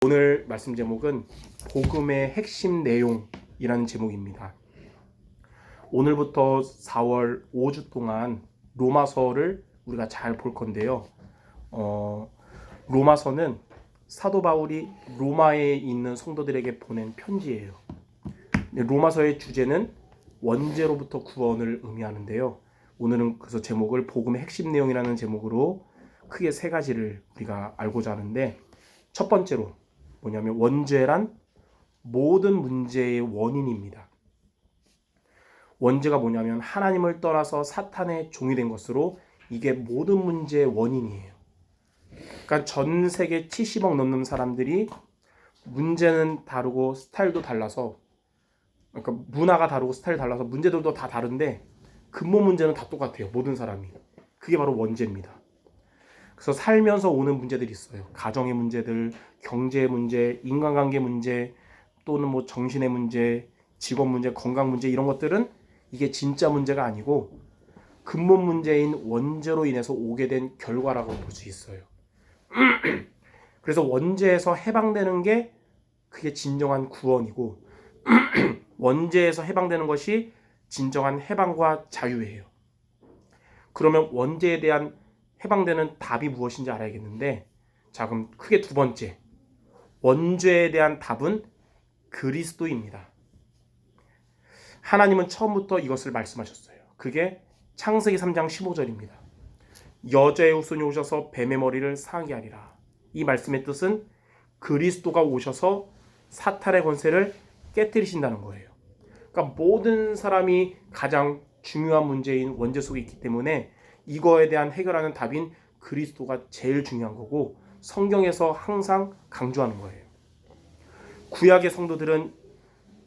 오늘 말씀 제목은 복음의 핵심 내용이라는 제목입니다. 오늘부터 4월 5주 동안 로마서를 우리가 잘 볼 건데요. 로마서는 사도 바울이 로마에 있는 성도들에게 보낸 편지예요. 로마서의 주제는 원죄로부터 구원을 의미하는데요. 오늘은 그래서 제목을 복음의 핵심 내용이라는 제목으로 크게 세 가지를 우리가 알고자 하는데, 첫 번째로 뭐냐면 원죄란 모든 문제의 원인입니다. 원죄가 뭐냐면 하나님을 떠나서 사탄의 종이 된 것으로 이게 모든 문제의 원인이에요. 그러니까 전 세계 70억 넘는 사람들이 문제는 다르고 스타일도 달라서, 그러니까 문화가 다르고 스타일 달라서 문제들도 다 다른데 근본 문제는 다 똑같아요. 모든 사람이. 그게 바로 원죄입니다. 그래서 살면서 오는 문제들이 있어요. 가정의 문제들, 경제의 문제, 인간관계 문제, 또는 뭐 정신의 문제, 직업 문제, 건강 문제, 이런 것들은 이게 진짜 문제가 아니고 근본 문제인 원죄로 인해서 오게 된 결과라고 볼 수 있어요. 그래서 원죄에서 해방되는 게 그게 진정한 구원이고 원죄에서 해방되는 것이 진정한 해방과 자유예요. 그러면 원죄에 대한 해방되는 답이 무엇인지 알아야겠는데, 자, 그럼 크게 두 번째, 원죄에 대한 답은 그리스도입니다. 하나님은 처음부터 이것을 말씀하셨어요. 그게 창세기 3장 15절입니다. 여자의 후손이 오셔서 뱀의 머리를 상하게 하리라. 이 말씀의 뜻은 그리스도가 오셔서 사탄의 권세를 깨뜨리신다는 거예요. 그러니까 모든 사람이 가장 중요한 문제인 원죄 속에 있기 때문에 이거에 대한 해결하는 답인 그리스도가 제일 중요한 거고, 성경에서 항상 강조하는 거예요. 구약의 성도들은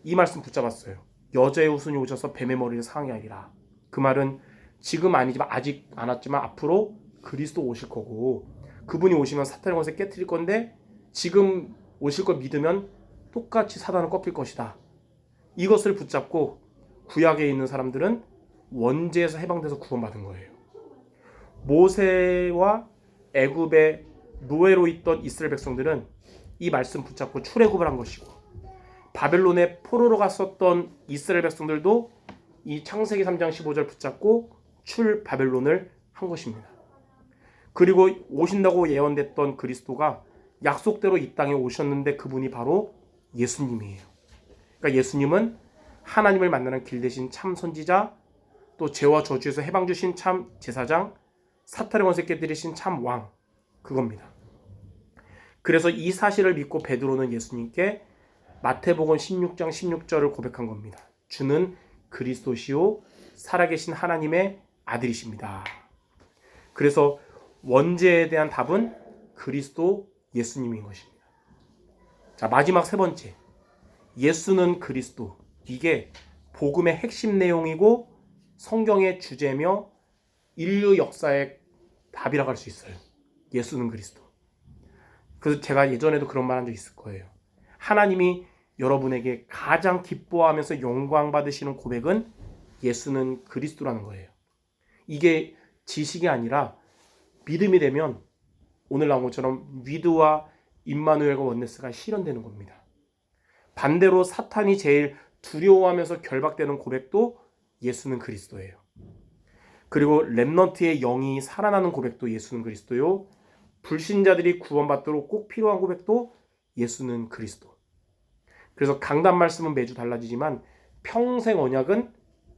이 말씀 붙잡았어요. 여자의 후손이 오셔서 뱀의 머리를 상하게 하리라. 그 말은 지금 아니지만, 아직 안 왔지만 앞으로 그리스도 오실 거고, 그분이 오시면 사탄의 권세 깨뜨릴 건데 지금 오실 걸 믿으면 똑같이 사단을 꺾일 것이다. 이것을 붙잡고 구약에 있는 사람들은 원죄에서 해방돼서 구원받은 거예요. 모세와 애굽의 노예로 있던 이스라엘 백성들은 이 말씀 붙잡고 출애굽을 한 것이고, 바벨론에 포로로 갔었던 이스라엘 백성들도 이 창세기 3장 15절 붙잡고 출 바벨론을 한 것입니다. 그리고 오신다고 예언됐던 그리스도가 약속대로 이 땅에 오셨는데 그분이 바로 예수님이에요. 그러니까 예수님은 하나님을 만나는 길 대신 참 선지자, 또 죄와 저주에서 해방 주신 참 제사장, 사탄의 권세 깨뜨리신 참 왕, 그겁니다. 그래서 이 사실을 믿고 베드로는 예수님께 마태복음 16장 16절을 고백한 겁니다. 주는 그리스도시요 살아계신 하나님의 아들이십니다. 그래서 원죄에 대한 답은 그리스도 예수님인 것입니다. 자, 마지막 세 번째, 예수는 그리스도. 이게 복음의 핵심 내용이고 성경의 주제며 인류 역사의 답이라고 할 수 있어요. 예수는 그리스도. 그래서 제가 예전에도 그런 말 한 적 있을 거예요. 하나님이 여러분에게 가장 기뻐하면서 영광 받으시는 고백은 예수는 그리스도라는 거예요. 이게 지식이 아니라 믿음이 되면 오늘 나온 것처럼 위드와 임마누엘과 원네스가 실현되는 겁니다. 반대로 사탄이 제일 두려워하면서 결박되는 고백도 예수는 그리스도예요. 그리고 렘넌트의 영이 살아나는 고백도 예수는 그리스도요. 불신자들이 구원받도록 꼭 필요한 고백도 예수는 그리스도. 그래서 강단 말씀은 매주 달라지지만 평생 언약은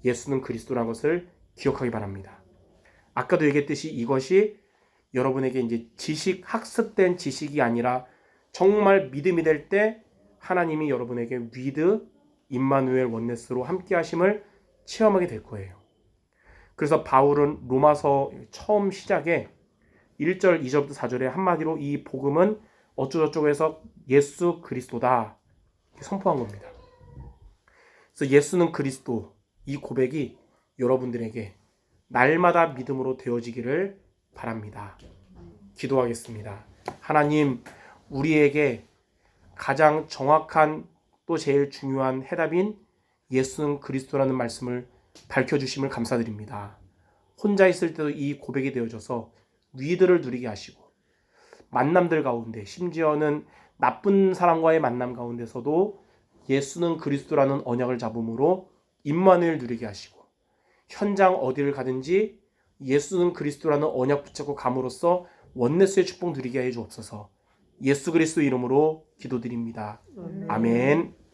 예수는 그리스도라는 것을 기억하기 바랍니다. 아까도 얘기했듯이 이것이 여러분에게 이제 지식, 학습된 지식이 아니라 정말 믿음이 될 때 하나님이 여러분에게 위드, 임마누엘, 원네스로 함께 하심을 체험하게 될 거예요. 그래서 바울은 로마서 처음 시작에 1절, 2절부터 4절에 한마디로 이 복음은 어쩌고저쩌고 해서 예수 그리스도다 선포한 겁니다. 그래서 예수는 그리스도, 이 고백이 여러분들에게 날마다 믿음으로 되어지기를 바랍니다. 기도하겠습니다. 하나님, 우리에게 가장 정확한 또 제일 중요한 해답인 예수는 그리스도라는 말씀을 밝혀주심을 감사드립니다. 혼자 있을 때도 이 고백이 되어져서 위드를 누리게 하시고 만남들 가운데, 심지어는 나쁜 사람과의 만남 가운데서도 예수는 그리스도라는 언약을 잡음으로 임마누엘 누리게 하시고, 현장 어디를 가든지 예수는 그리스도라는 언약 붙잡고 감으로써 원네스의 축복 누리게 해 주옵소서. 예수 그리스도 이름으로 기도드립니다. 아멘.